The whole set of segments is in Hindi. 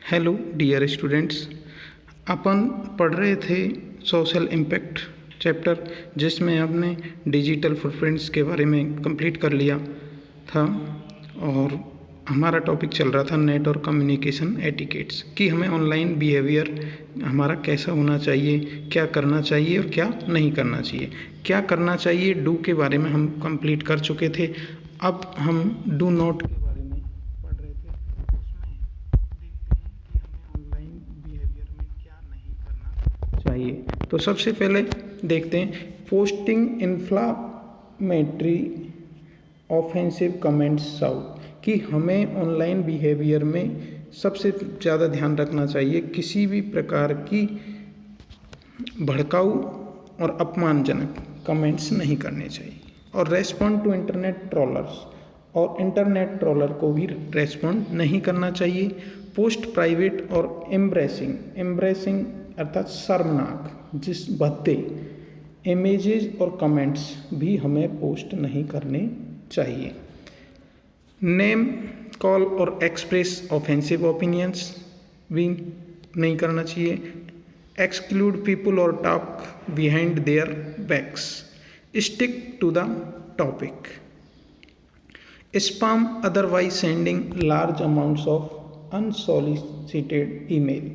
हेलो डियर स्टूडेंट्स, अपन पढ़ रहे थे सोशल इम्पैक्ट चैप्टर, जिसमें हमने डिजिटल फुटप्रिंट्स के बारे में कंप्लीट कर लिया था। और हमारा टॉपिक चल रहा था नेट और कम्युनिकेशन एटिकेट्स, कि हमें ऑनलाइन बिहेवियर हमारा कैसा होना चाहिए, क्या करना चाहिए और क्या नहीं करना चाहिए। क्या करना चाहिए, डू के बारे में हम कंप्लीट कर चुके थे। अब हम डू नॉट के बारे में पढ़ रहे थे। उसमें देखते हैं कि हमें ऑनलाइन बिहेवियर में क्या नहीं करना चाहिए। तो सबसे पहले देखते हैं posting inflammatory offensive comments out, कि हमें ऑनलाइन बिहेवियर में सबसे ज़्यादा ध्यान रखना चाहिए किसी भी प्रकार की भड़काऊ और अपमानजनक कमेंट्स नहीं करने चाहिए। और रेस्पॉन्ड टू इंटरनेट ट्रोलर्स, और इंटरनेट ट्रोलर को भी रेस्पॉन्ड नहीं करना चाहिए। पोस्ट प्राइवेट और एम्ब्रेसिंग अर्थात शर्मनाक, जिस भद्दे इमेजेस और कमेंट्स भी हमें पोस्ट नहीं करने चाहिए। नेम कॉल और एक्सप्रेस ऑफेंसिव ओपिनियंस भी नहीं करना चाहिए। एक्सक्लूड पीपल और talk behind their backs, stick to the topic. Spam otherwise sending large amounts of unsolicited email.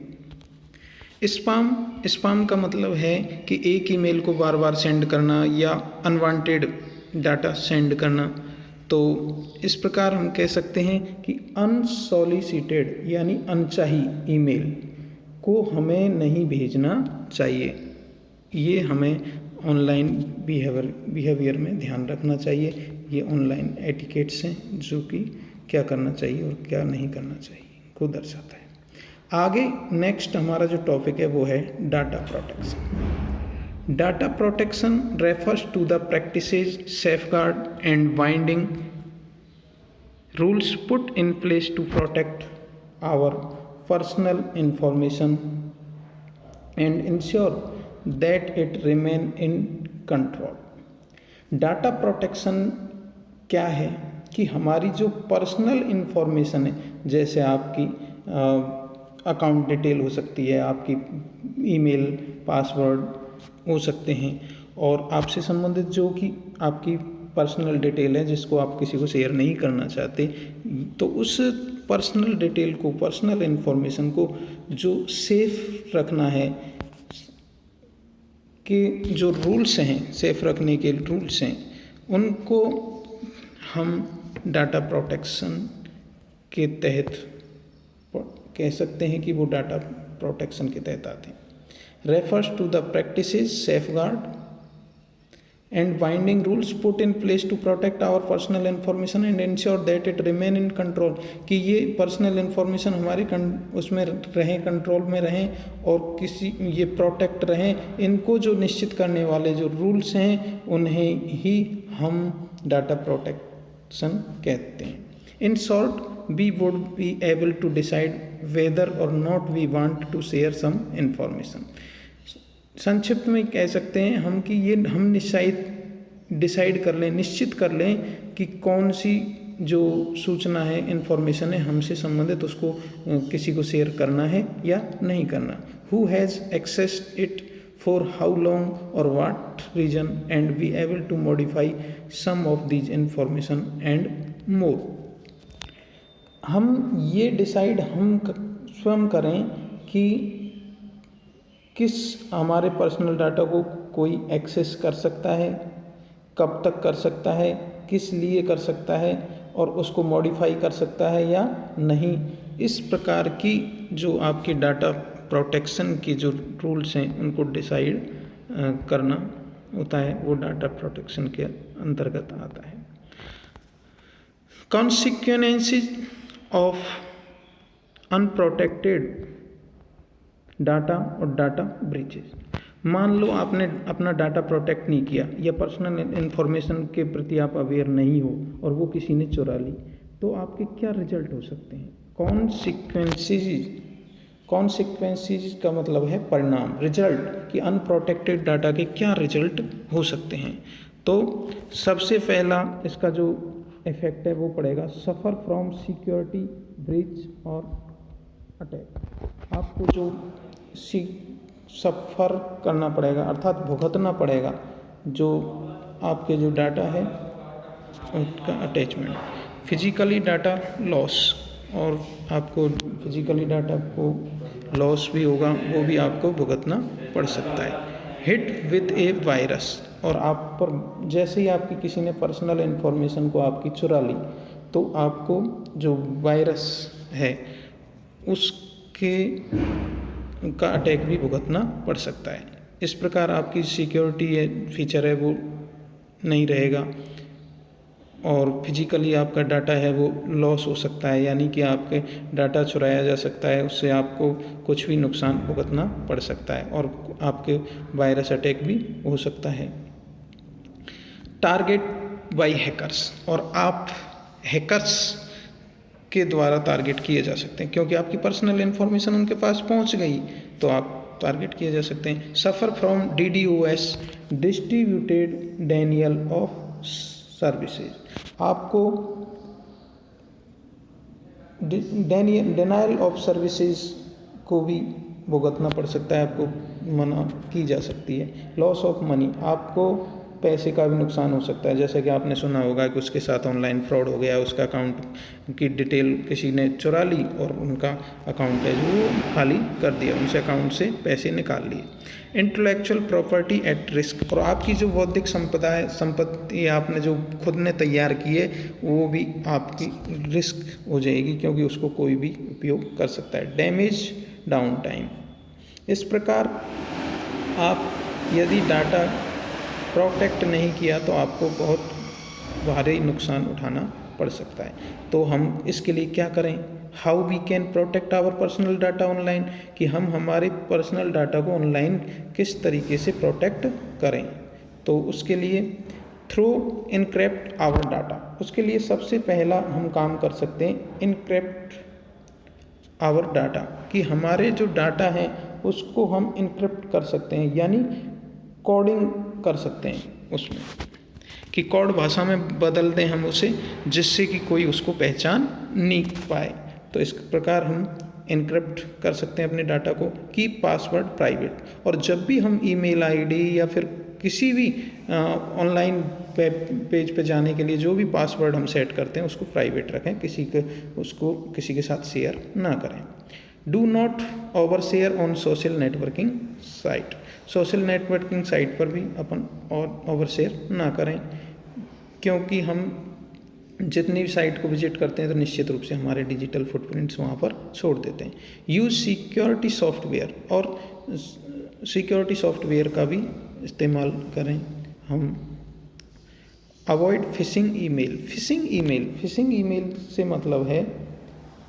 Spam का मतलब है कि एक ईमेल को बार बार सेंड करना या अनवांटेड डाटा सेंड करना। तो इस प्रकार हम कह सकते हैं कि अनसॉलिसिटेड यानी अनचाही ईमेल को हमें नहीं भेजना चाहिए। ये हमें ऑनलाइन बिहेवियर में ध्यान रखना चाहिए। ये ऑनलाइन एटिकेट्स हैं जो कि क्या करना चाहिए और क्या नहीं करना चाहिए को दर्शाता है। आगे नेक्स्ट हमारा जो टॉपिक है वो है data protection. Data protection refers to the practices, safeguard and binding rules put in place to protect our personal information and ensure that it remain in control. Data protection क्या है कि हमारी जो पर्सनल इंफॉर्मेशन है, जैसे आपकी अकाउंट डिटेल हो सकती है, आपकी ईमेल पासवर्ड हो सकते हैं, और आपसे संबंधित जो कि आपकी पर्सनल डिटेल है जिसको आप किसी को शेयर नहीं करना चाहते, तो उस पर्सनल डिटेल को, पर्सनल इन्फॉर्मेशन को जो सेफ रखना है, कि जो रूल्स हैं, सेफ रखने के रूल्स हैं, उनको हम डाटा प्रोटेक्शन के तहत कह सकते हैं कि वो डाटा प्रोटेक्शन के तहत आते हैं। Refers to the practices, safeguard and binding rules put in place to protect our personal information and ensure that it remain in control, कि ये पर्सनल इन्फॉर्मेशन हमारी उसमें रहें, कंट्रोल में रहें और किसी ये प्रोटेक्ट रहें। इनको जो निश्चित करने वाले जो रूल्स हैं उन्हें ही हम डाटा प्रोटेक्शन कहते हैं। In short, we would be able to decide whether or not we want to share some information। संक्षिप्त में कह सकते हैं हम कि ये हम डिसाइड कर लें, निश्चित कर लें कि कौन सी जो सूचना है, इन्फॉर्मेशन है हमसे संबंधित, उसको किसी को शेयर करना है या नहीं करना। Who has accessed it, for how long or what reason, and be able to modify some of these information and more। हम ये डिसाइड हम स्वयं करें कि किस हमारे पर्सनल डाटा को कोई एक्सेस कर सकता है, कब तक कर सकता है, किस लिए कर सकता है, और उसको मॉडिफाई कर सकता है या नहीं। इस प्रकार की जो आपकी डाटा प्रोटेक्शन की जो रूल्स हैं उनको डिसाइड करना होता है, वो डाटा प्रोटेक्शन के अंतर्गत आता है। कॉन्सिक्वेंसेस ऑफ अनप्रोटेक्टेड डाटा और डाटा ब्रीचेस। मान लो आपने अपना डाटा प्रोटेक्ट नहीं किया या पर्सनल इन्फॉर्मेशन के प्रति आप अवेयर नहीं हो और वो किसी ने चुरा ली, तो आपके क्या रिजल्ट हो सकते हैं। कॉन्सिक्वेंसेस का मतलब है परिणाम, रिजल्ट, कि अनप्रोटेक्टेड डाटा के क्या रिजल्ट हो सकते हैं। तो सबसे पहला इसका जो इफेक्ट है वो पड़ेगा, सफ़र फ्रॉम सिक्योरिटी ब्रीच और अटैक। आपको जो सफ़र करना पड़ेगा अर्थात भुगतना पड़ेगा जो आपके जो डाटा है उसका अटैचमेंट। फिजिकली डाटा लॉस, और आपको फिजिकली डाटा को लॉस भी होगा, वो भी आपको भुगतना पड़ सकता है। हिट विथ ए वायरस, और आप पर जैसे ही आपकी किसी ने पर्सनल इन्फॉर्मेशन को आपकी चुरा ली तो आपको जो वायरस है उसके का अटैक भी भुगतना पड़ सकता है। इस प्रकार आपकी सिक्योरिटी फीचर है वो नहीं रहेगा, और फिजिकली आपका डाटा है वो लॉस हो सकता है, यानी कि आपके डाटा चुराया जा सकता है, उससे आपको कुछ भी नुकसान भुगतना पड़ सकता है और आपके वायरस अटैक भी हो सकता है। टारगेट बाय हैकर्स, और आप हैकर्स के द्वारा टारगेट किए जा सकते हैं, क्योंकि आपकी पर्सनल इन्फॉर्मेशन उनके पास पहुंच गई तो आप टारगेट किए जा सकते हैं। Suffer from DDoS, distributed Daniel of services, आपको डेनाइल ऑफ सर्विसेज को भी भुगतना पड़ सकता है, आपको मना की जा सकती है। लॉस ऑफ मनी, आपको पैसे का भी नुकसान हो सकता है, जैसे कि आपने सुना होगा कि उसके साथ ऑनलाइन फ्रॉड हो गया, उसका अकाउंट की डिटेल किसी ने चुरा ली और उनका अकाउंट है जो खाली कर दिया, उनसे अकाउंट से पैसे निकाल लिए। इंटेलेक्चुअल प्रॉपर्टी एट रिस्क, और आपकी जो बौद्धिक संपदा है, संपत्ति आपने जो खुद ने तैयार की है वो भी आपकी रिस्क हो जाएगी, क्योंकि उसको कोई भी उपयोग कर सकता है। डैमेज डाउन टाइम, इस प्रकार आप यदि डाटा प्रोटेक्ट नहीं किया तो आपको बहुत भारी नुकसान उठाना पड़ सकता है। तो हम इसके लिए क्या करें? How we can protect our personal data online, कि हम हमारे पर्सनल डाटा को ऑनलाइन किस तरीके से प्रोटेक्ट करें। तो उसके लिए थ्रू इनक्रिप्ट आवर डाटा, उसके लिए सबसे पहला हम काम कर सकते हैं इनक्रिप्ट आवर डाटा, कि हमारे जो डाटा हैं उसको हम इनक्रिप्ट कर सकते हैं, यानी कोडिंग कर सकते हैं उसमें, कि कोड भाषा में बदल दें हम उसे, जिससे कि कोई उसको पहचान नहीं पाए। तो इस प्रकार हम इनक्रिप्ट कर सकते हैं अपने डाटा को। कीप पासवर्ड प्राइवेट, और जब भी हम ईमेल आईडी या फिर किसी भी ऑनलाइन पेज पे जाने के लिए जो भी पासवर्ड हम सेट करते हैं उसको प्राइवेट रखें, उसको किसी के साथ शेयर ना करें। Do not over share on social networking site, social networking site पर भी अपन और ओवर शेयर ना करें, क्योंकि हम जितनी भी साइट को विजिट करते हैं तो निश्चित रूप से हमारे डिजिटल फुटप्रिंट्स वहाँ पर छोड़ देते हैं। यूज़ सिक्योरिटी सॉफ्टवेयर, और सिक्योरिटी सॉफ्टवेयर का भी इस्तेमाल करें हम। Avoid phishing email, phishing email से मतलब है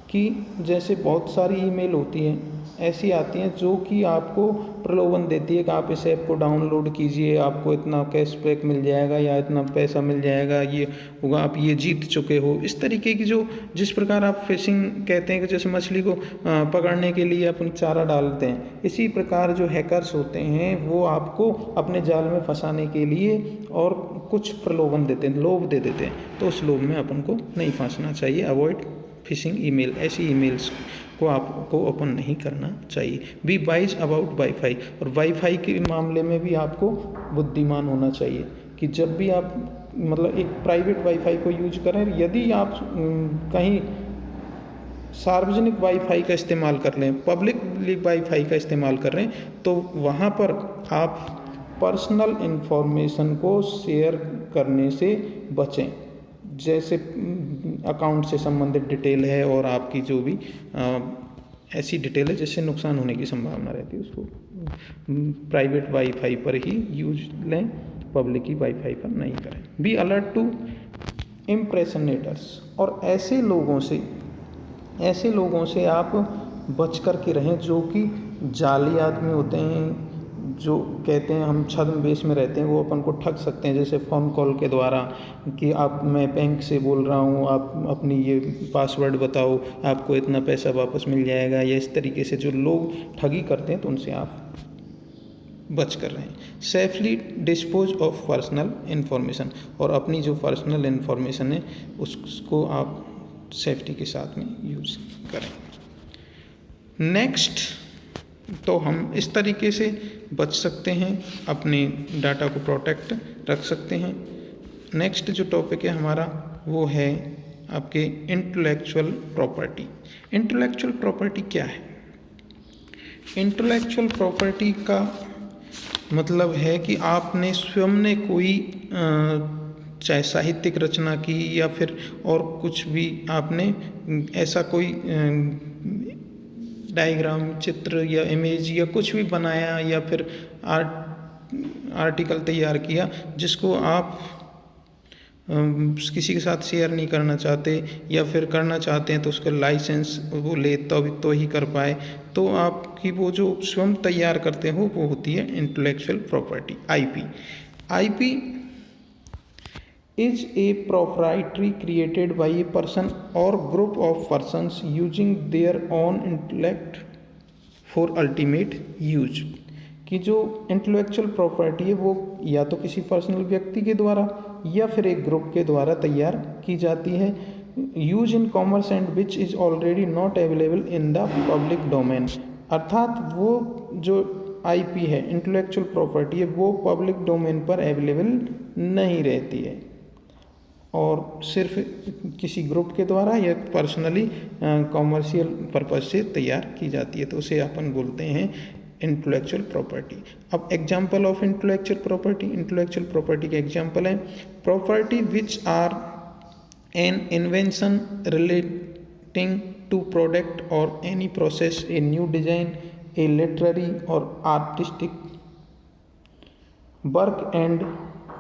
कि जैसे बहुत सारी ईमेल होती हैं, ऐसी आती हैं जो कि आपको प्रलोभन देती है कि आप इस ऐप को डाउनलोड कीजिए, आपको इतना कैशबैक मिल जाएगा या इतना पैसा मिल जाएगा, ये होगा, आप ये जीत चुके हो। इस तरीके की जो जिस प्रकार आप फिशिंग कहते हैं कि जैसे मछली को पकड़ने के लिए अपन चारा डालते हैं, इसी प्रकार जो हैकर्स होते हैं वो आपको अपने जाल में फंसाने के लिए और कुछ प्रलोभन देते हैं, लोभ दे देते हैं। तो उस लोभ में अपन को नहीं फंसना चाहिए। अवॉइड फिशिंग ईमेल, ऐसी ईमेल्स को आपको ओपन नहीं करना चाहिए। बी वाइज अबाउट वाईफाई, और वाईफाई के मामले में भी आपको बुद्धिमान होना चाहिए कि जब भी आप मतलब एक प्राइवेट वाईफाई को यूज करें, यदि आप कहीं सार्वजनिक वाईफाई का इस्तेमाल कर लें, पब्लिक वाईफाई का इस्तेमाल कर रहे हैं, तो वहाँ पर आप पर्सनल इन्फॉर्मेशन को शेयर करने से बचें, जैसे अकाउंट से संबंधित डिटेल है और आपकी जो भी ऐसी डिटेल है जिससे नुकसान होने की संभावना रहती है, उसको प्राइवेट वाईफाई पर ही यूज लें, पब्लिक की वाईफाई पर नहीं करें। बी अलर्ट टू इम्प्रेशनेटर्स, और ऐसे लोगों से आप बच कर के रहें जो कि जाली आदमी होते हैं, जो कहते हैं हम छद्मवेश में रहते हैं, वो अपन को ठग सकते हैं, जैसे फ़ोन कॉल के द्वारा कि मैं बैंक से बोल रहा हूँ, आप अपनी ये पासवर्ड बताओ, आपको इतना पैसा वापस मिल जाएगा, या इस तरीके से जो लोग ठगी करते हैं तो उनसे आप बच कर रहे हैं। Safely dispose of personal information, और अपनी जो पर्सनल इन्फॉर्मेशन है उसको आप सेफ्टी के साथ में यूज़ करें। नेक्स्ट, तो हम इस तरीके से बच सकते हैं, अपने डाटा को प्रोटेक्ट रख सकते हैं। नेक्स्ट जो टॉपिक है हमारा वो है आपके इंटेलेक्चुअल प्रॉपर्टी। इंटेलेक्चुअल प्रॉपर्टी क्या है? इंटेलेक्चुअल प्रॉपर्टी का मतलब है कि आपने स्वयं ने कोई चाहे साहित्यिक रचना की या फिर और कुछ भी, आपने ऐसा कोई डायग्राम, चित्र या इमेज या कुछ भी बनाया या फिर आर्टिकल तैयार किया जिसको आप किसी के साथ शेयर नहीं करना चाहते या फिर करना चाहते हैं तो उसका लाइसेंस वो ले तो ही कर पाए, तो आपकी वो जो स्वयं तैयार करते हो वो होती है intellectual property, IP. IP is a proprietary created by a person or group of persons using their own intellect for ultimate use। कि जो इंटेलेक्चुअल प्रॉपर्टी है वो या तो किसी पर्सनल व्यक्ति के द्वारा या फिर एक ग्रुप के द्वारा तैयार की जाती है, use in commerce and which is already not available in the public domain. अर्थात वो जो आईपी है, इंटेलेक्चुअल प्रॉपर्टी है, वो पब्लिक डोमेन पर अवेलेबल नहीं रहती है और सिर्फ किसी ग्रुप के द्वारा या पर्सनली कॉमर्शियल पर्पज से तैयार की जाती है, तो उसे अपन बोलते हैं इंटेलेक्चुअल प्रॉपर्टी। अब example of intellectual property, intellectual property के एग्जांपल है property which are an invention relating to product or any process, a new design, a literary or artistic work and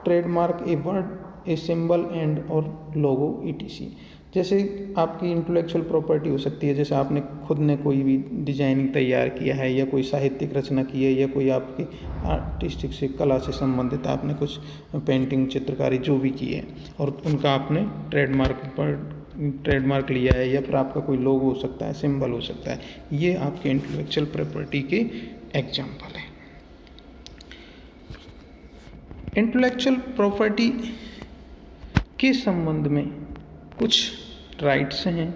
trademark, a word, a symbol and or logo ETC। जैसे आपकी इंटेलेक्चुअल प्रॉपर्टी हो सकती है, जैसे आपने खुद ने कोई भी डिजाइनिंग तैयार किया है या कोई साहित्यिक रचना की है या कोई आपकी आर्टिस्टिक से, कला से संबंधित आपने कुछ पेंटिंग, चित्रकारी जो भी की है और उनका आपने ट्रेडमार्क लिया है या फिर आपका कोई लोगो हो सकता है, सिंबल हो सकता है, ये आपके इंटेलेक्चुअल प्रॉपर्टी के एग्जाम्पल हैं। इंटेलेक्चुअल प्रॉपर्टी के संबंध में कुछ राइट्स हैं,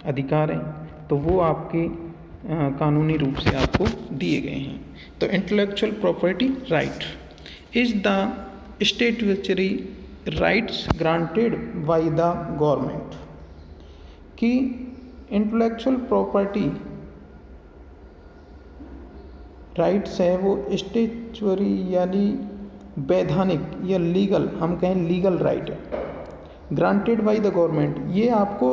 अधिकार हैं, तो वो आपके कानूनी रूप से आपको दिए गए हैं। तो intellectual property right is the statutory rights granted by the government. कि इंटेलेक्चुअल प्रॉपर्टी राइट्स है वो स्टैट्यूटरी यानी वैधानिक या लीगल, हम कहें लीगल राइट है, ग्रांटेड बाय द गवर्नमेंट। ये आपको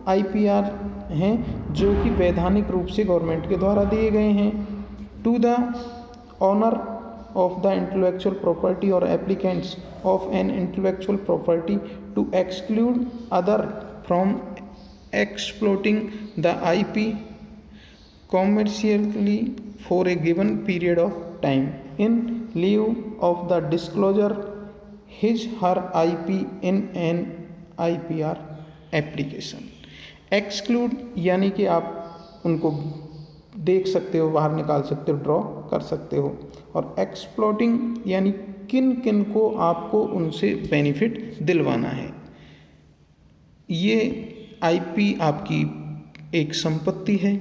IPR हैं जो कि वैधानिक रूप से गवर्नमेंट के द्वारा दिए गए हैं। To the owner of the intellectual property or applicants of an intellectual property to exclude other from exploiting the IP commercially for a given period of time in lieu of the disclosure his her IP in an IPR application. Exclude यानी कि आप उनको देख सकते हो, बाहर निकाल सकते हो, ड्रॉ कर सकते हो, और एक्सप्लोटिंग यानी किन किन को आपको उनसे बेनिफिट दिलवाना है। ये IP आपकी एक संपत्ति है,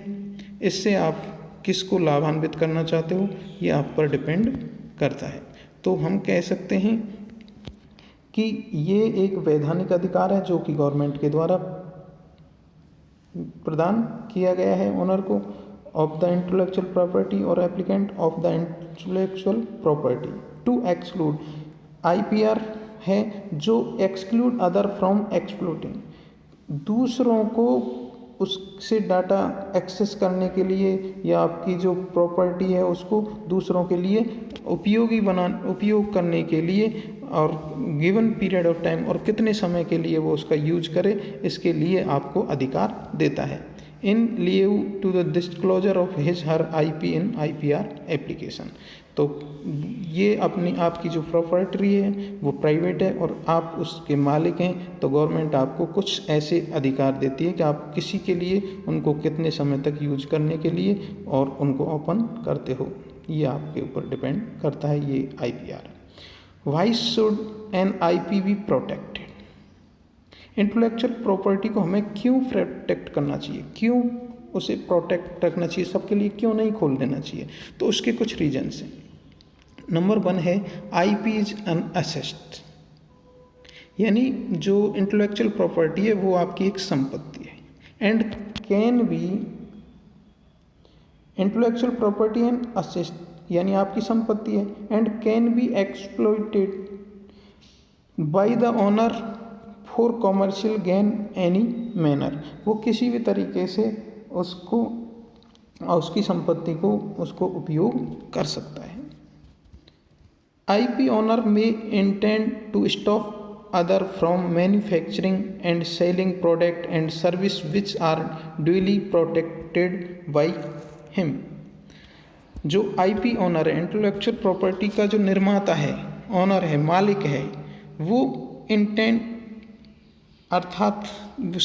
इससे आप किसको लाभान्वित करना चाहते हो ये आप पर डिपेंड करता है। तो हम कह सकते हैं कि ये एक वैधानिक अधिकार है जो कि गवर्नमेंट के द्वारा प्रदान किया गया है ओनर को ऑफ द इंटेलेक्चुअल प्रॉपर्टी और applicant of the intellectual property to exclude. IPR है जो एक्सक्लूड अदर फ्रॉम एक्सप्लोटिंग, दूसरों को उससे डाटा एक्सेस करने के लिए या आपकी जो प्रॉपर्टी है उसको दूसरों के लिए उपयोग करने के लिए और गिवन पीरियड ऑफ टाइम और कितने समय के लिए वो उसका यूज करे, इसके लिए आपको अधिकार देता है। In lieu to the disclosure of his her IP in IPR application. तो ये अपनी आपकी जो प्रॉपर्टी है वो प्राइवेट है और आप उसके मालिक हैं, तो गवर्नमेंट आपको कुछ ऐसे अधिकार देती है कि आप किसी के लिए उनको कितने समय तक यूज करने के लिए और उनको ओपन करते हो, ये आपके ऊपर डिपेंड करता है ये IPR। Why should an IP be protected? Intellectual property को हमें क्यों प्रोटेक्ट करना चाहिए, क्यों उसे प्रोटेक्ट रखना चाहिए, सबके लिए क्यों नहीं खोल देना चाहिए? तो उसके कुछ रीजन्स हैं। नंबर 1 है IP इज अनअसेस्ड, यानी जो इंटेलेक्चुअल प्रॉपर्टी है वो आपकी एक संपत्ति है। And can be intellectual property and assessed यानी आपकी संपत्ति है, and can be exploited by the owner for commercial gain any manner, वो किसी भी तरीके से उसको उसकी संपत्ति को उसको उपयोग कर सकता है। IP owner may intend to stop other from manufacturing and selling product and service which are duly protected by him। जो IP ओनर है, इंटेलेक्चुअल प्रॉपर्टी का जो निर्माता है, ओनर है, मालिक है, वो इंटेंट अर्थात वो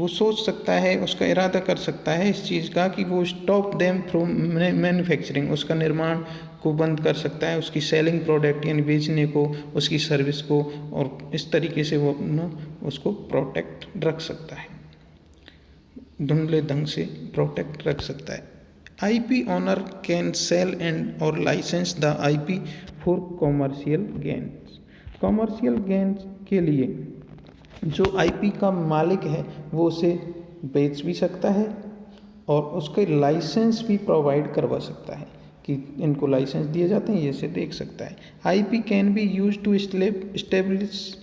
सोच सकता है, उसका इरादा कर सकता है इस चीज़ का कि वो स्टॉप देम फ्रॉम मैन्युफैक्चरिंग, उसका निर्माण को बंद कर सकता है, उसकी सेलिंग प्रोडक्ट यानी बेचने को, उसकी सर्विस को, और इस तरीके से वो अपना उसको प्रोटेक्ट रख सकता है, धुंधले ढंग से प्रोटेक्ट रख सकता है। IP owner can sell and or license the IP for commercial gains. Commercial gains के लिए जो IP का मालिक है वो उसे बेच भी सकता है और उसके लाइसेंस भी प्रोवाइड करवा सकता है कि इनको लाइसेंस दिए जाते हैं, ये से देख सकता है। IP can be use to establish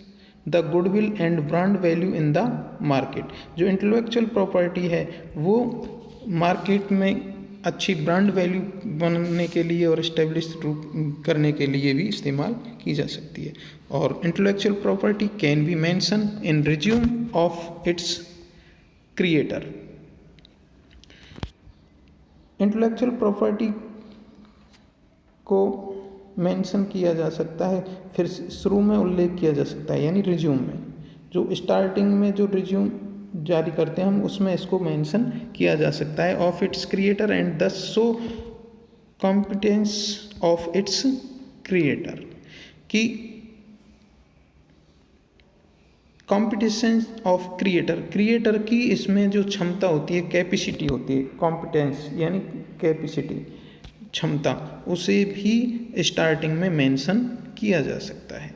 the goodwill and brand value in the market. जो इंटेलेक्चुअल प्रॉपर्टी है वो मार्केट में अच्छी ब्रांड वैल्यू बनने के लिए और इस्टेब्लिश करने के लिए भी इस्तेमाल की जा सकती है। और intellectual property can be mention in resume of its creator. Intellectual property को मेंशन किया जा सकता है, फिर शुरू में उल्लेख किया जा सकता है यानी रिज्यूम में, जो स्टार्टिंग में जो रिज्यूम जारी करते हैं हम उसमें इसको मेंशन किया जा सकता है ऑफ इट्स क्रिएटर एंड दस show competence of its creator, कि कॉम्पिटिशन ऑफ क्रिएटर की इसमें जो क्षमता होती है, कैपेसिटी होती है, कॉम्पिटेंस यानी कैपेसिटी, क्षमता, उसे भी स्टार्टिंग में मेंशन किया जा सकता है।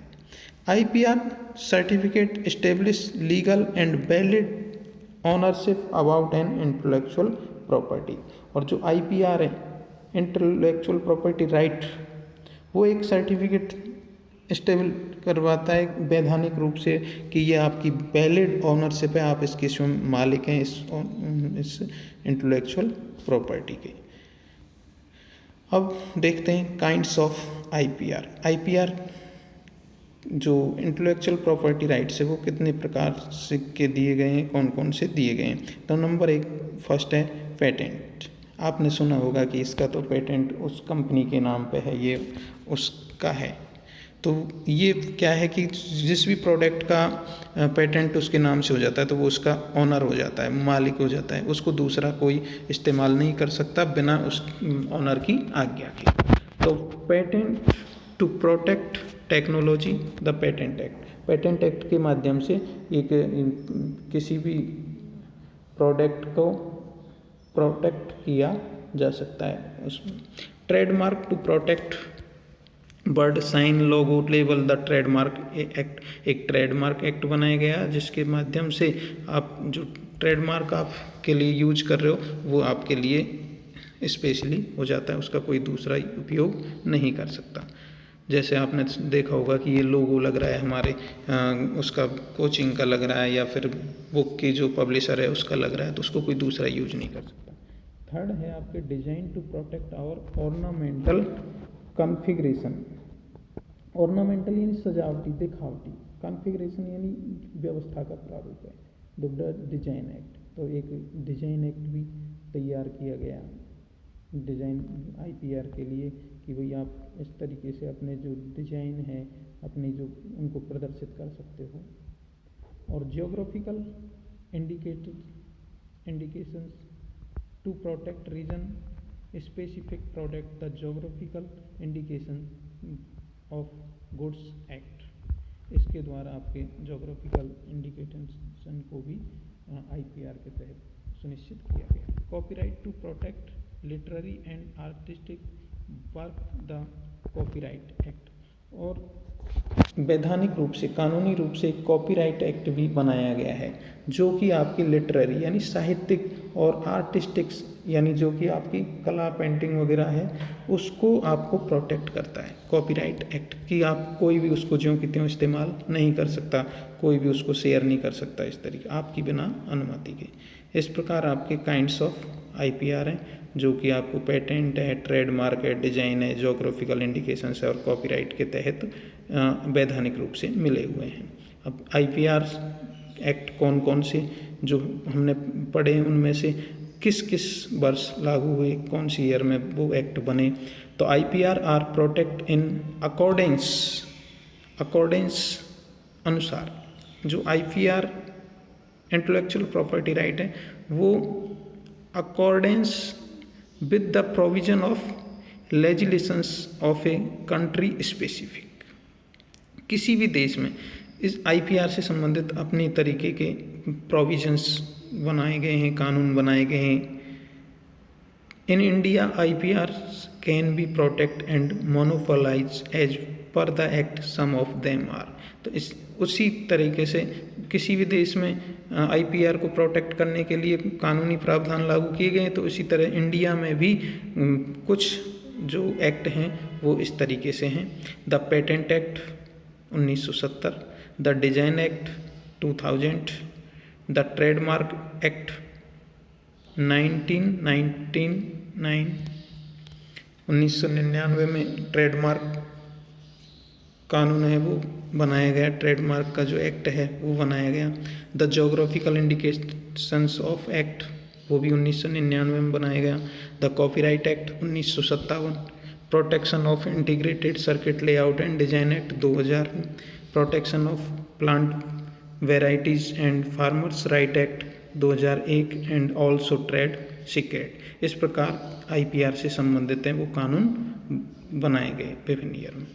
IPR certificate establish legal and valid ownership about an intellectual property. और जो IPR है, इंटेलेक्चुअल प्रॉपर्टी राइट, वो एक सर्टिफिकेट स्टेबल करवाता है वैधानिक रूप से कि ये आपकी वैलिड ओनरशिप है, आप इसके स्वयं मालिक हैं इस इंटेलेक्चुअल प्रॉपर्टी के। अब देखते हैं काइंड्स ऑफ IPR जो इंटेलेक्चुअल प्रॉपर्टी राइट्स है वो कितने प्रकार से के दिए गए हैं, कौन कौन से दिए गए हैं। तो नंबर 1 फर्स्ट है पेटेंट। आपने सुना होगा कि इसका तो पेटेंट उस कंपनी के नाम पे है, ये उसका है। तो ये क्या है कि जिस भी प्रोडक्ट का पेटेंट उसके नाम से हो जाता है तो वो उसका ऑनर हो जाता है, मालिक हो जाता है, उसको दूसरा कोई इस्तेमाल नहीं कर सकता बिना उस ऑनर की आज्ञा के। तो patent to protect technology, the patent act के माध्यम से एक किसी भी प्रोडक्ट को प्रोटेक्ट किया जा सकता है। उसमें trademark to protect word sign logo label, the trademark act, एक ट्रेडमार्क एक्ट बनाया गया जिसके माध्यम से आप जो ट्रेडमार्क आप के लिए यूज कर रहे हो वो आपके लिए स्पेशली हो जाता है, उसका कोई दूसरा उपयोग नहीं कर सकता। जैसे आपने देखा होगा कि ये लोगो लग रहा है हमारे उसका कोचिंग का लग रहा है या फिर बुक की जो पब्लिशर है उसका लग रहा है, तो उसको कोई दूसरा यूज नहीं कर सकता। थर्ड है आपके design to protect our ornamental configuration. Ornamental यानी सजावटी, दिखावटी, कॉन्फ़िगरेशन यानी व्यवस्था का प्रारूप है। द डिजाइन एक्ट, तो एक डिजाइन एक्ट भी तैयार किया गया डिजाइन IPR के लिए कि भाई आप इस तरीके से अपने जो डिजाइन है अपनी जो उनको प्रदर्शित कर सकते हो। और geographical indications to protect region specific product, the geographical indication of goods act, इसके द्वारा आपके जियोग्राफिकल इंडिकेशन को भी IPR के तहत सुनिश्चित किया गया। Copyright to protect literary and artistic work, the copyright act. और वैधानिक रूप से, कानूनी रूप से कॉपीराइट एक्ट भी बनाया गया है, जो कि आपकी लिटरेरी यानी साहित्यिक और आर्टिस्टिक्स यानी जो कि आपकी कला पेंटिंग वगैरह है उसको आपको प्रोटेक्ट करता है। कॉपीराइट एक्ट कि आप कोई भी उसको ज्यों की त्यों इस्तेमाल नहीं कर सकता, कोई भी उसको शेयर नहीं कर सकता इस तरीके आपकी बिना अनुमति के। इस प्रकार आपके काइंड्स ऑफ IPR हैं, जो कि आपको पेटेंट है, ट्रेडमार्क है, डिजाइन है, जोग्राफिकल इंडिकेशंस है और कॉपीराइट के तहत वैधानिक रूप से मिले हुए हैं। अब IPR एक्ट कौन कौन से जो हमने पढ़े उनमें से किस किस वर्ष लागू हुए, कौन सी ईयर में वो एक्ट बने। तो IPR are protect in accordance अनुसार। जो IPR इंटेलेक्चुअल प्रॉपर्टी राइट है वो accordance with the provision of legislations of a country specific. किसी भी देश में इस IPR से संबंधित अपनी तरीके के प्रोविजंस बनाए गए हैं, कानून बनाए गए हैं। In India IPR can be protect and monopolize as per the act some of them are. तो इस उसी तरीके से किसी भी देश में IPR को प्रोटेक्ट करने के लिए कानूनी प्रावधान लागू किए गए हैं, तो इसी तरह इंडिया में भी कुछ जो एक्ट हैं वो इस तरीके से हैं। The patent act 1970, the design act 2000, the trademark act 1999 में ट्रेडमार्क कानून है वो बनाया गया, ट्रेडमार्क का जो एक्ट है वो बनाया गया। The geographical indications of act वो भी 1999 में बनाया गया। The copyright act 1957, protection of integrated circuit layout and design act 2000, protection of plant varieties and farmers right act 2001 and also trade secret. इस प्रकार IPR से संबंधित हैं वो कानून बनाए गए विभिन्न ईयर में।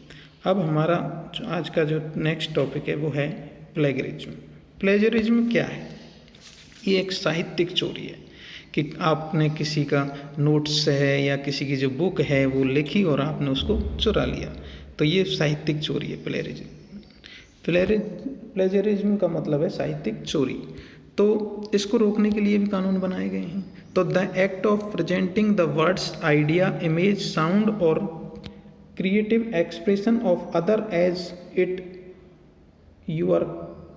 अब हमारा जो आज का जो नेक्स्ट टॉपिक है वो है प्लेजरिज्म। प्लेजरिज्म क्या है? ये एक साहित्यिक चोरी है कि आपने किसी का नोट्स है या किसी की जो बुक है वो लिखी और आपने उसको चुरा लिया, तो ये साहित्यिक चोरी है प्लेजरिज्म। प्लेजरिज्म का मतलब है साहित्यिक चोरी। तो इसको रोकने के लिए भी कानून बनाए गए हैं। तो the act of presenting the words, idea, image, sound or creative expression of other as it your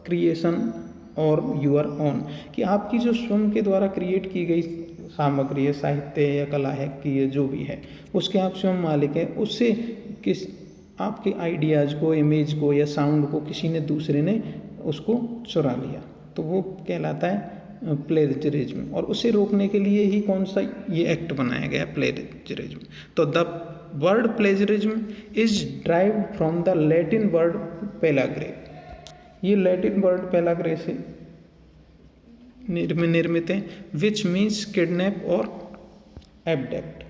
creation or your own, कि आपकी जो स्वयं के द्वारा क्रिएट की गई सामग्री है, साहित्य या कला है कि ये जो भी है उसके आप स्वयं मालिक है, उससे किस आपके आइडियाज़ को, इमेज को या साउंड को किसी ने दूसरे ने उसको चुरा लिया, तो वो कहलाता है प्लेजरिज्म। और उसे रोकने के लिए ही कौन सा ये एक्ट बनाया गया, प्लेजरिज्म। तो the word plagiarism is derived from the Latin word plagiare. ये लैटिन वर्ड पेलाग्रे से निर्मित है, which means kidnap or abduct,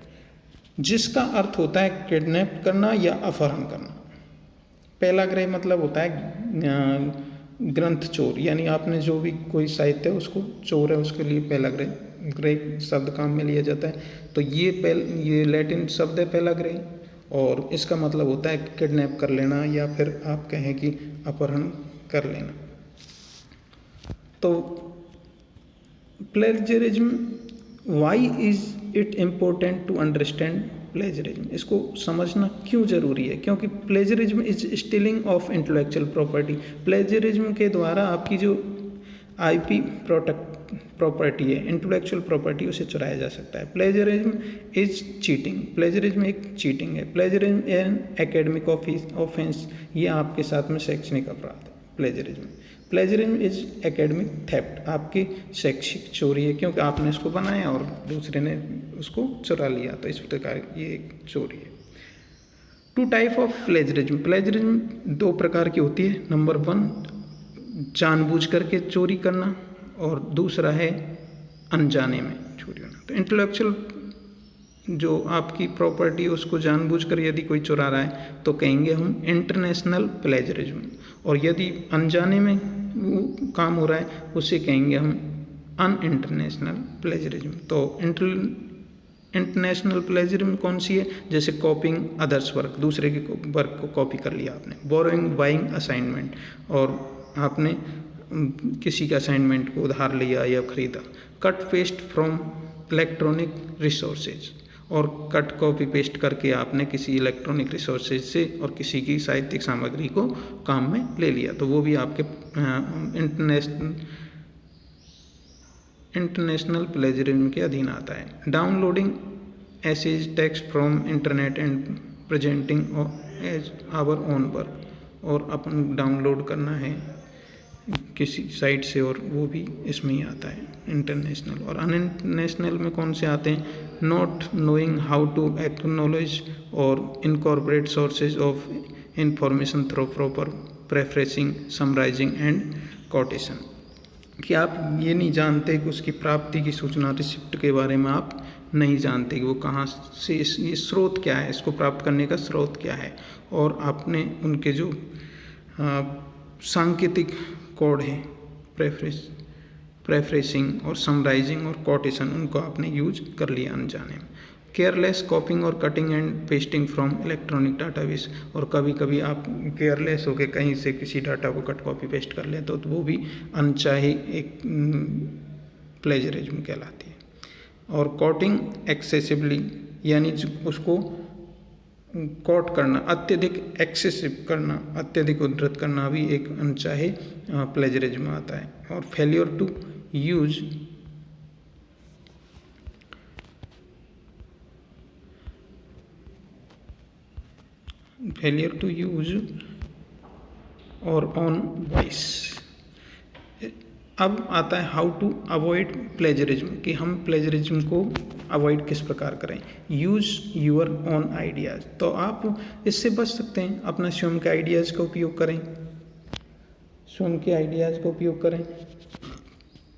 जिसका अर्थ होता है किडनैप करना या अपहरण करना। पेलाग्रे मतलब होता है ग्रंथ चोर, यानी आपने जो भी कोई साहित्य है उसको चोर है उसके लिए पेलाग्रे ग्रे शब्द काम में लिया जाता है। तो ये लैटिन शब्द है पेलाग्रे और इसका मतलब होता है किडनैप कर लेना या फिर आप कहें कि अपहरण कर लेना। तो plagiarism, why is it important to understand plagiarism, इसको समझना क्यों जरूरी है? क्योंकि plagiarism is stealing of intellectual property. Plagiarism के द्वारा आपकी जो IP प्रॉपर्टी है, इंटेलेक्चुअल प्रॉपर्टी, उसे चुराया जा सकता है। प्लेजरिज्म इज चीटिंग, प्लेजरिज्म एक चीटिंग है। प्लेजरिज्म एन एकेडमिक ऑफेंस, ये आपके साथ में शैक्षणिक अपराध है plagiarism. Plagiarism is academic theft, आपकी शैक्षिक चोरी है क्योंकि आपने इसको बनाया और दूसरे ने उसको चुरा लिया, तो इस प्रकार ये एक चोरी है। 2 टाइप ऑफ प्लेजरिज्म, प्लेजरिज्म 2 प्रकार की होती है। नंबर 1 जानबूझ करके चोरी करना और दूसरा है अनजाने में चोरी होना। तो इंटेलेक्चुअल जो आपकी प्रॉपर्टी है उसको जानबूझकर यदि कोई चुरा रहा है तो कहेंगे हम इंटरनेशनल प्लेजरिज्म, और यदि अनजाने में वो काम हो रहा है उसे कहेंगे हम अनइंटरनेशनल प्लेजरिज्म। तो इंटरनेशनल प्लेजरिज्म कौन सी है? जैसे कॉपिंग अदर्स वर्क, दूसरे के वर्क को कॉपी कर लिया आपने। बोरोइंग, बाइंग, असाइनमेंट, और आपने किसी का असाइनमेंट को उधार लिया या खरीदा। Cut paste from electronic resources, और कट कॉपी पेस्ट करके आपने किसी इलेक्ट्रॉनिक रिसोर्सेज से और किसी की साहित्यिक सामग्री को काम में ले लिया, तो वो भी आपके इंटरनेशनल प्लेजरिज्म के अधीन आता है। Downloading essays text from internet and presenting as our own work, और अपन डाउनलोड करना है किसी साइट से, और वो भी इसमें ही आता है इंटरनेशनल। और अनइंटरनेशनल में कौन से आते हैं? Not knowing how to acknowledge or incorporate sources of information through proper referencing, summarising and quotation, कि आप ये नहीं जानते कि उसकी प्राप्ति की सूचना, रिसिप्ट के बारे में आप नहीं जानते कि वो कहाँ से, ये स्रोत क्या है, इसको प्राप्त करने का स्रोत क्या है, और आपने उनके जो सांकेतिक कोड है, प्रेफरेंसिंग और समराइजिंग और कोटेशन, उनको आपने यूज कर लिया अनजाने में। केयरलेस कॉपिंग और cutting and pasting from electronic database, और कभी कभी आप केयरलेस होकर कहीं से किसी डाटा को कट कॉपी पेस्ट कर लें तो वो भी अनचाही एक प्लेजरिज्म कहलाती है। और कोटिंग एक्सेसिवली, यानी उसको कोट करना, अत्यधिक एक्सेसिव करना, अत्यधिक उद्धृत करना भी एक अनचाहे प्लेजरिज्म आता है। और फेलियर टू यूज और ऑन वॉइस। अब आता है हाउ टू अवॉइड प्लेजरिज्म, कि हम प्लेजरिज्म को अवॉइड किस प्रकार करें। यूज यूर ओन आइडियाज़, तो आप इससे बच सकते हैं, अपना स्वयं के आइडियाज़ का उपयोग करें, स्वयं के आइडियाज़ का उपयोग करें।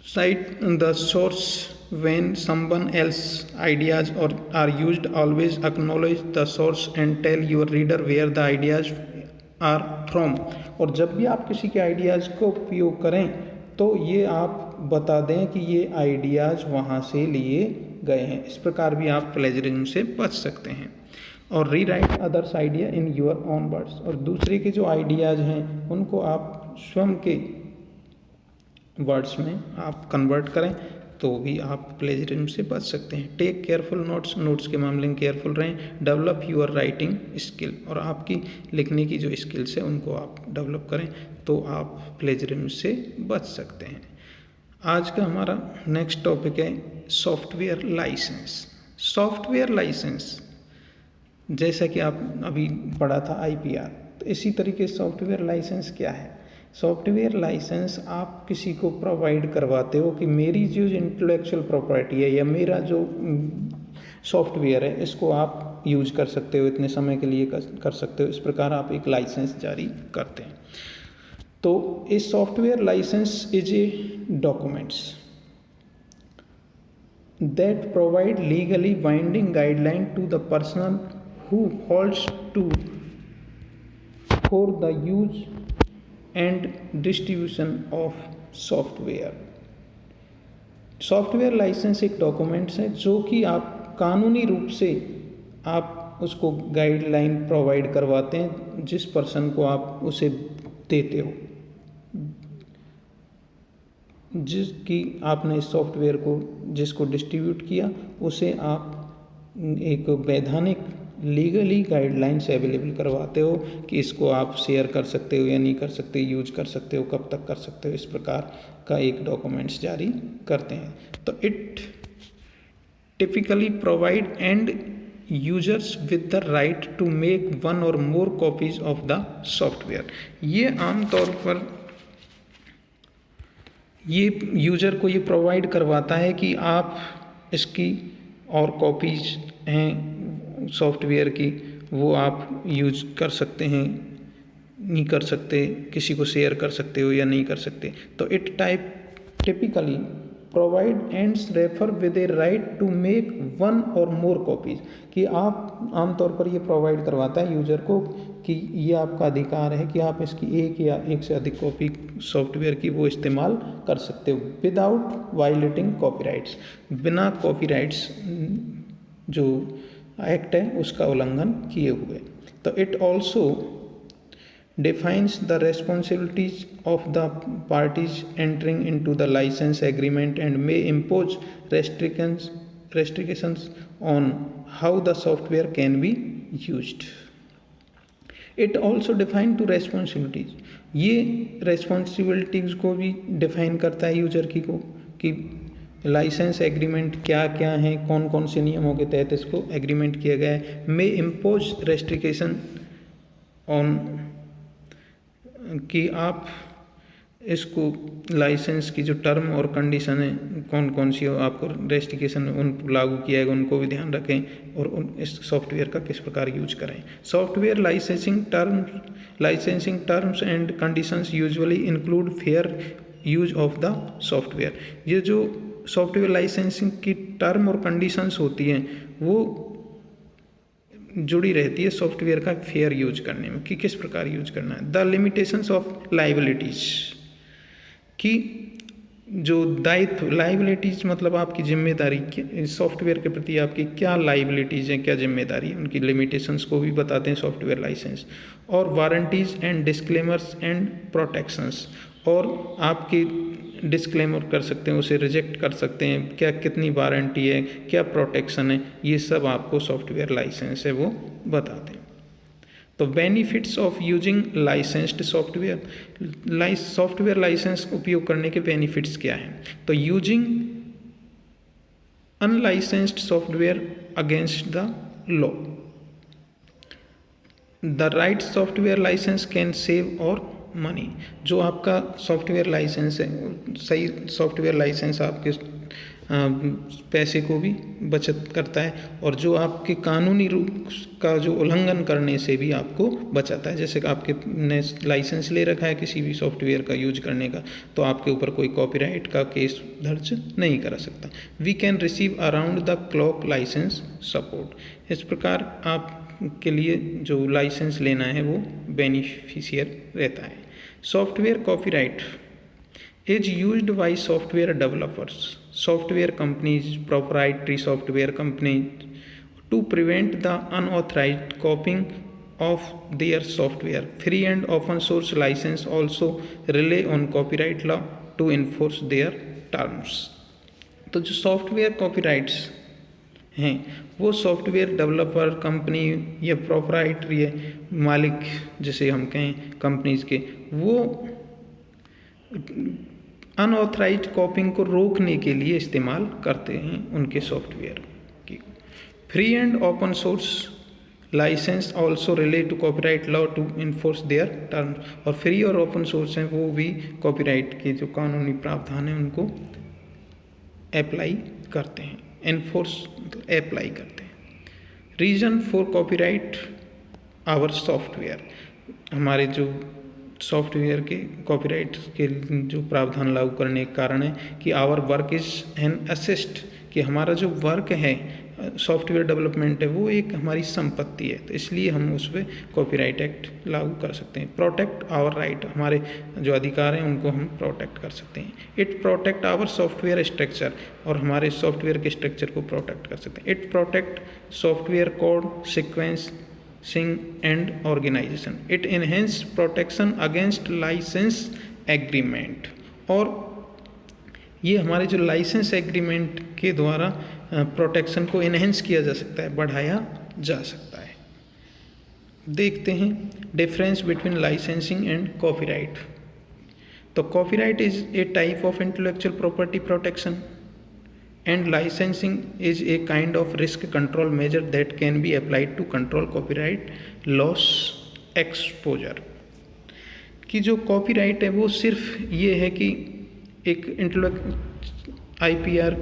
Site the source when someone else ideas or are used, always acknowledge the source and tell your reader where the ideas are from। और जब भी आप किसी के आइडियाज़ को उपयोग करें तो ये आप बता दें कि ये आइडियाज़ वहाँ से लिए गए हैं। इस प्रकार भी आप प्लेजरिज्म से बच सकते हैं। और rewrite others idea in your own words, और दूसरे के जो आइडियाज़ हैं उनको आप स्वयं के वर्ड्स में आप कन्वर्ट करें, तो भी आप प्लेजरिज्म से बच सकते हैं। टेक केयरफुल नोट्स, नोट्स के मामले में केयरफुल रहें। डेवलप यूर राइटिंग स्किल, और आपकी लिखने की जो स्किल्स है उनको आप डेवलप करें, तो आप प्लेजरिज्म से बच सकते हैं। आज का हमारा नेक्स्ट टॉपिक है सॉफ्टवेयर लाइसेंस। सॉफ्टवेयर लाइसेंस, जैसा कि आप अभी पढ़ा था IPR, तो इसी तरीके सॉफ्टवेयर लाइसेंस क्या है? सॉफ्टवेयर लाइसेंस आप किसी को प्रोवाइड करवाते हो कि मेरी जो इंटेलेक्चुअल प्रॉपर्टी है या मेरा जो सॉफ्टवेयर है इसको आप यूज कर सकते हो, इतने समय के लिए कर सकते हो। इस प्रकार आप एक लाइसेंस जारी करते हैं। तो इस software license is a documents that provide legally binding guideline to the person who holds to for the use and distribution of software। Software license एक डॉक्यूमेंट्स है जो कि आप कानूनी रूप से आप उसको गाइडलाइन प्रोवाइड करवाते हैं जिस पर्सन को आप उसे देते हो, जिसकी आपने इस सॉफ्टवेयर को जिसको डिस्ट्रीब्यूट किया उसे आप एक वैधानिक लीगली गाइडलाइंस अवेलेबल करवाते हो कि इसको आप शेयर कर सकते हो या नहीं कर सकते, यूज कर सकते हो, कब तक कर सकते हो, इस प्रकार का एक डॉक्यूमेंट्स जारी करते हैं। तो it typically provide end users with the right to make one or more copies of the software. ये आमतौर पर ये यूज़र को ये प्रोवाइड करवाता है कि आप इसकी और कॉपीज हैं सॉफ्टवेयर की वो आप यूज कर सकते हैं, नहीं कर सकते, किसी को शेयर कर सकते हो या नहीं कर सकते। तो it typically provide ends refer with a right to make one or more copies, कि आप आमतौर पर ये प्रोवाइड करवाता है यूजर को कि ये आपका अधिकार है कि आप इसकी एक या एक से अधिक कॉपी सॉफ्टवेयर की वो इस्तेमाल कर सकते हो विदाउट वायलेटिंग कॉपीराइट्स, बिना कॉपीराइट्स जो एक्ट है उसका उल्लंघन किए हुए। तो it also defines the responsibilities of the parties entering into the license agreement and may impose restrictions on how the software can be used. It also define to responsibilities, ये responsibilities को भी define करता है यूजर की को कि लाइसेंस एग्रीमेंट क्या क्या है, कौन कौन से नियमों के तहत इसको एग्रीमेंट किया गया है। मे इम्पोज रेस्ट्रिक्शन ऑन, कि आप इसको लाइसेंस की जो टर्म और कंडीशन है कौन कौन सी हो, आपको रेस्ट्रिक्शन उन लागू किया है उनको भी ध्यान रखें और उन इस सॉफ्टवेयर का किस प्रकार यूज करें। Software licensing terms and conditions usually include fair use of the software. ये जो सॉफ्टवेयर लाइसेंसिंग की टर्म और कंडीशंस होती हैं वो जुड़ी रहती है सॉफ्टवेयर का फेयर यूज करने में कि किस प्रकार यूज करना है। द लिमिटेशंस ऑफ लाइबिलिटीज, कि जो दायित्व, लाइबिलिटीज मतलब आपकी जिम्मेदारी, सॉफ्टवेयर के प्रति आपकी क्या लाइबिलिटीज हैं, क्या जिम्मेदारी है, उनकी लिमिटेशंस को भी बताते हैं सॉफ्टवेयर लाइसेंस। और warranties and disclaimers and protections, और आपकी डिस्क्लेमर कर सकते हैं, उसे रिजेक्ट कर सकते हैं, क्या कितनी वारंटी है, क्या प्रोटेक्शन है, ये सब आपको सॉफ्टवेयर लाइसेंस है वो बताते हैं। तो benefits of using licensed software, software license उपयोग करने के बेनिफिट्स क्या हैं। तो using unlicensed software against the law, the right software license can save your money, जो आपका सॉफ्टवेयर लाइसेंस है, सही सॉफ्टवेयर लाइसेंस आपके पैसे को भी बचत करता है और जो आपके कानूनी रूप का जो उल्लंघन करने से भी आपको बचाता है। जैसे कि आपके ने लाइसेंस ले रखा है किसी भी सॉफ्टवेयर का यूज करने का, तो आपके ऊपर कोई कॉपीराइट का केस दर्ज नहीं करा सकता। We can receive around the clock license support, इस प्रकार आप के लिए जो लाइसेंस लेना है वो बेनिफिशियर रहता है। Software copyright is used by software developers, software companies, proprietary software companies to prevent the unauthorized copying of their software. Free and open source license also rely on copyright law to enforce their terms. तो जो सॉफ्टवेयर कॉपीराइट्स हैं वो सॉफ्टवेयर डेवलपर कंपनी या प्रोप्राइटरी मालिक जिसे हम कहें कंपनीज के, वो अनऑथराइज्ड कॉपिंग को रोकने के लिए इस्तेमाल करते हैं उनके सॉफ्टवेयर की। Free and open source license also relate to copyright law to enforce their terms, और फ्री और ओपन सोर्स हैं वो भी कॉपीराइट के जो कानूनी प्रावधान हैं उनको अप्लाई करते हैं, एनफोर्स अप्लाई करते हैं। Reason for copyright our software, हमारे जो सॉफ्टवेयर के कॉपीराइट के जो प्रावधान लागू करने के कारण है कि our work is an asset, कि हमारा जो वर्क है सॉफ्टवेयर डेवलपमेंट है वो एक हमारी संपत्ति है, तो इसलिए हम उस पर कॉपीराइट एक्ट लागू कर सकते हैं। प्रोटेक्ट आवर राइट, हमारे जो अधिकार हैं उनको हम प्रोटेक्ट कर सकते हैं। It protect our software structure, और हमारे सॉफ्टवेयर के स्ट्रक्चर को प्रोटेक्ट कर सकते हैं। It protect software code sequence and organization. It enhance protection against license agreement, और ये हमारे जो लाइसेंस एग्रीमेंट के द्वारा प्रोटेक्शन को इन्हेंस किया जा सकता है, बढ़ाया जा सकता है। देखते हैं difference between licensing and copyright. तो copyright is a type of intellectual property protection and licensing is a kind of risk control measure that can be applied to control copyright loss exposure। कि जो कॉपीराइट है वो सिर्फ ये है कि एक IPR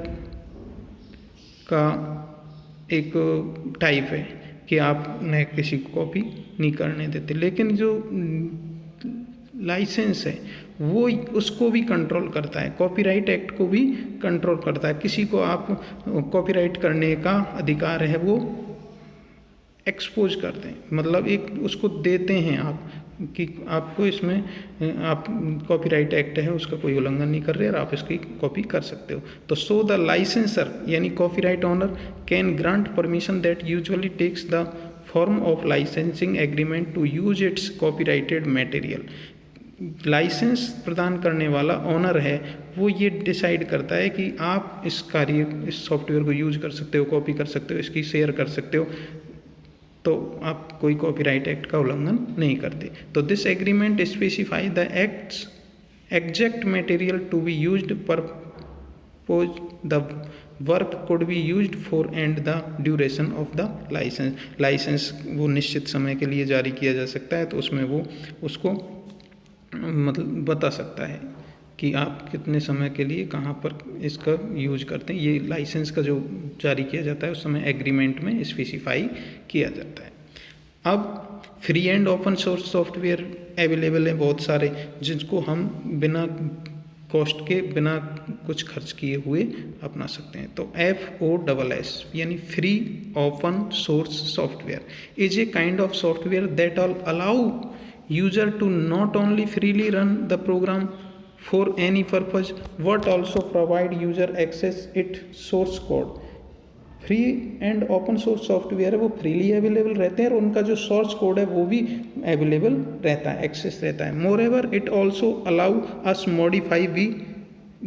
का एक टाइप है कि आपने किसी को कॉपी नहीं करने देते, लेकिन जो लाइसेंस है वो उसको भी कंट्रोल करता है, कॉपीराइट एक्ट को भी कंट्रोल करता है। किसी को आप कॉपीराइट करने का अधिकार है वो एक्सपोज करते हैं, मतलब एक उसको देते हैं आप कि आपको इसमें आप कॉपीराइट एक्ट है उसका कोई उल्लंघन नहीं कर रहे और आप इसकी कॉपी कर सकते हो। तो सो द लाइसेंसर यानी copyright owner can grant permission that usually takes the form of licensing agreement to use its copyrighted material. License प्रदान करने वाला ऑनर है वो ये डिसाइड करता है कि आप इस सॉफ्टवेयर को यूज कर सकते हो, कॉपी कर सकते हो, इसकी शेयर कर सकते हो, तो आप कोई कॉपीराइट एक्ट का उल्लंघन नहीं करते। तो this agreement specify the acts exact material to be used purpose the work could be used for and the duration of the license. License वो निश्चित समय के लिए जारी किया जा सकता है, तो उसमें वो उसको मतलब बता सकता है कि आप कितने समय के लिए कहाँ पर इसका यूज करते हैं। ये लाइसेंस का जो जारी किया जाता है उस समय एग्रीमेंट में स्पेसिफाई किया जाता है। अब free and open source software available है बहुत सारे, जिनको हम बिना कॉस्ट के, बिना कुछ खर्च किए हुए अपना सकते हैं। तो FOSS यानी free open source software is a kind of software that all allow user to not only freely run the program for any purpose but also provide user access it source code। Free and open source software है वो फ्रीली अवेलेबल रहते हैं और उनका जो सोर्स कोड है वो भी अवेलेबल रहता है, एक्सेस रहता है। Moreover it also allow us modify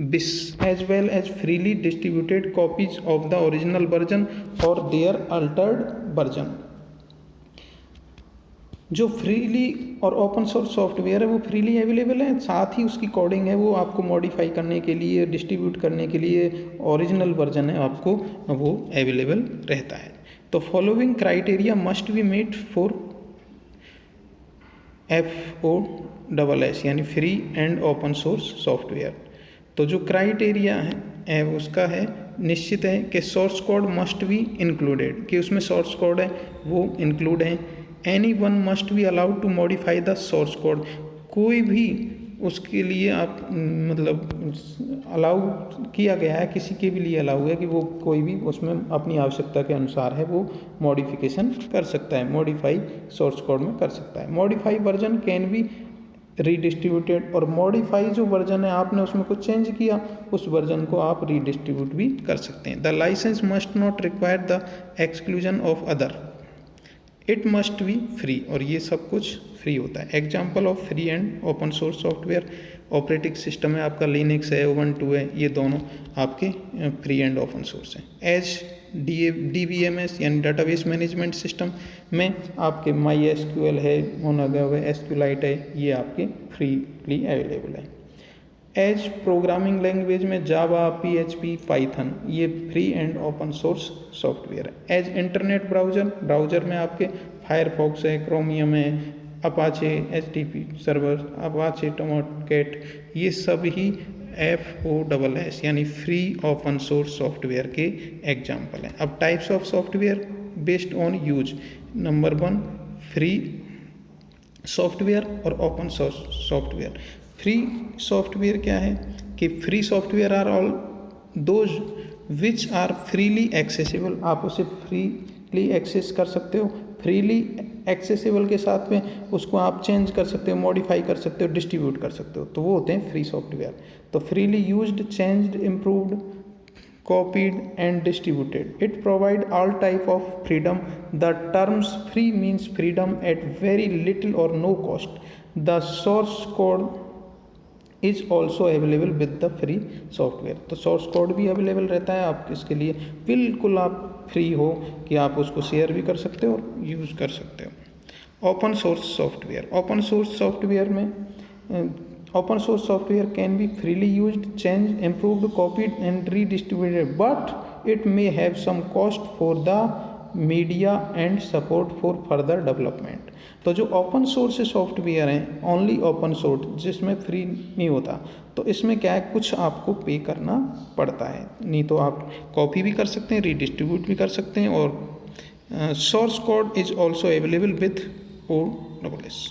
this as well as freely distributed copies of the original version और देयर अल्टर्ड वर्जन। जो फ्रीली और ओपन सोर्स सॉफ्टवेयर है वो फ्रीली अवेलेबल है, साथ ही उसकी कोडिंग है वो आपको मॉडिफाई करने के लिए, डिस्ट्रीब्यूट करने के लिए ओरिजिनल वर्जन है आपको वो अवेलेबल रहता है। तो following criteria must be met for FOSS यानी free and open source software. तो जो क्राइटेरिया है उसका है निश्चित है कि source code must be included, कि उसमें सोर्स कोड है वो इंक्लूड है। Anyone must be allowed to modify the source code। कोई भी उसके लिए आप मतलब अलाउ किया गया है, किसी के भी लिए अलाउ है कि वो कोई भी उसमें अपनी आवश्यकता के अनुसार है वो मॉडिफिकेशन कर सकता है, मॉडिफाई सोर्स कोड में कर सकता है। Modify version can be redistributed, और मॉडिफाई जो वर्जन है आपने उसमें कुछ चेंज किया उस वर्जन को आप रीडिस्ट्रीब्यूट भी कर सकते हैं। The license must not require the exclusion of other, it must be free, और ये सब कुछ फ्री होता है। Example of free and open source software operating system है आपका लिनक्स है, उबंटू है, ये दोनों आपके फ्री एंड ओपन सोर्स हैं। एज DBMS यानी डाटाबेस मैनेजमेंट सिस्टम में आपके MySQL है, मोनागो है, SQLite है, ये आपके फ्रीली अवेलेबल है। एज प्रोग्रामिंग लैंग्वेज में जावा, PHP, पाइथन, ये free and open source software है। एज इंटरनेट ब्राउज़र में आपके फायरफॉक्स है, क्रोमियम है, Apache HTTP server, Apache Tomcat, ये सब ही FOSS यानी फ्री ओपन सोर्स सॉफ्टवेयर के एग्जाम्पल हैं। अब types of software based on use, number 1 free software और open source software. Free software क्या है कि free software are all those which are freely accessible, आप उसे फ्रीली एक्सेस कर सकते हो। फ्रीली एक्सेसिबल के साथ में उसको आप चेंज कर सकते हो, मॉडिफाई कर सकते हो, डिस्ट्रीब्यूट कर सकते हो, तो वो होते हैं फ्री सॉफ्टवेयर। तो freely used, changed, improved, copied and distributed, it provide all type of freedom। the terms free means freedom at very little or no cost। the source code is also available with the free software। तो source code भी अवेलेबल रहता है, आप इसके लिए बिल्कुल आप फ्री हो कि आप उसको शेयर भी कर सकते हो और यूज़ कर सकते हो। Open source software, open source software में open source software can be freely used, changed, improved, copied and redistributed, but it may have some cost for the media and support for further development। तो जो ओपन सोर्स सॉफ्टवेयर हैं ओनली ओपन सोर्स जिसमें फ्री नहीं होता, तो इसमें क्या है कुछ आपको पे करना पड़ता है, नहीं तो आप कॉपी भी कर सकते हैं, रीडिस्ट्रीब्यूट भी कर सकते हैं। और source code is also available with OSS।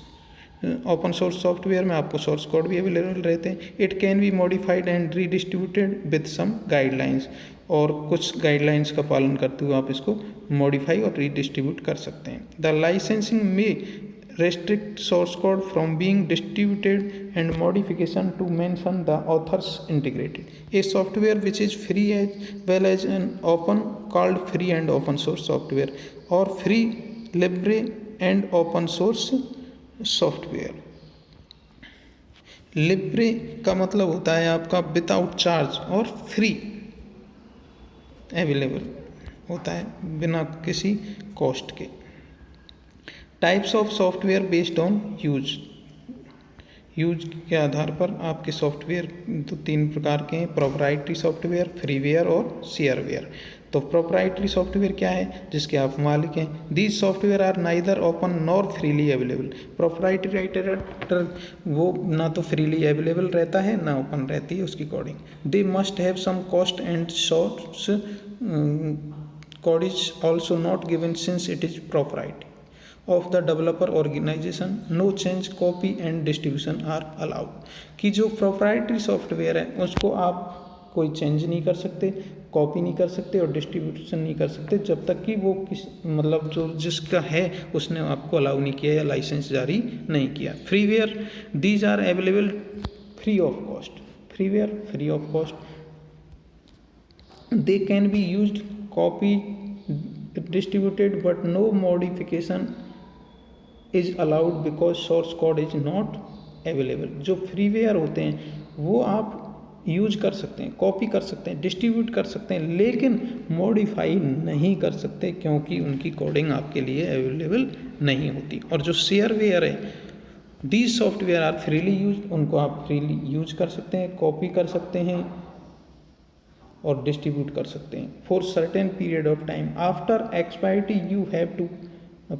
Open source software में आपको सोर्स कोड भी अवेलेबल रहते हैं। It can be modified and redistributed with some guidelines, और कुछ गाइडलाइंस का पालन करते हुए आप इसको मॉडिफाई और रीडिस्ट्रीब्यूट कर सकते हैं। द लाइसेंसिंग में restrict source code from being distributed and modification to mention the authors integrated. A software which is free as well as an open called free and open source software or free libre and open source software. Libre का मतलब होता है आपका विदाउट चार्ज और फ्री अवेलेबल होता है बिना किसी कॉस्ट के। Types of software based on use के आधार पर आपके सॉफ्टवेयर तो 3 प्रकार के हैं, प्रोप्राइटरी सॉफ्टवेयर, फ्रीवेयर और शेयरवेयर। तो प्रोप्राइटरी सॉफ्टवेयर क्या है? जिसके आप मालिक हैं। These software are neither open nor freely available. Proprietary वो ना तो फ्रीली अवेलेबल रहता है ना ओपन रहती है उसकी कोडिंग। They must have some cost and source code is also not given since it is proprietary of the developer organization. No change, copy and distribution are allowed. कि जो प्रोप्राइटरी सॉफ्टवेयर है उसको आप कोई चेंज नहीं कर सकते, कॉपी नहीं कर सकते और डिस्ट्रीब्यूशन नहीं कर सकते जब तक कि वो मतलब जो जिसका है उसने आपको अलाउ नहीं किया या लाइसेंस जारी नहीं किया। Freeware, these are available free of cost. Freeware free of cost. They can be used, copy, distributed but no modification is allowed because source code is not available. जो फ्रीवेयर होते हैं वो आप यूज कर सकते हैं, कॉपी कर सकते हैं, डिस्ट्रीब्यूट कर सकते हैं, लेकिन मॉडिफाई नहीं कर सकते क्योंकि उनकी कोडिंग आपके लिए अवेलेबल नहीं होती। और जो शेयरवेयर है, these software are freely use, उनको आप फ्रीली यूज कर सकते हैं, कॉपी कर सकते हैं और डिस्ट्रीब्यूट कर सकते हैं for certain period of time. After expiry you have to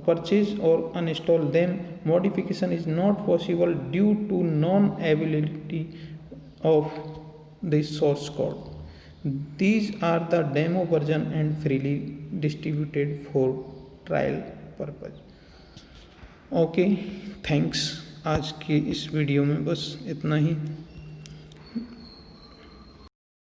purchase or uninstall them. Modification is not possible due to non-availability of the source code. These are the demo version and freely distributed for trial purpose. Okay, thanks। आज के इस वीडियो में बस इतना ही।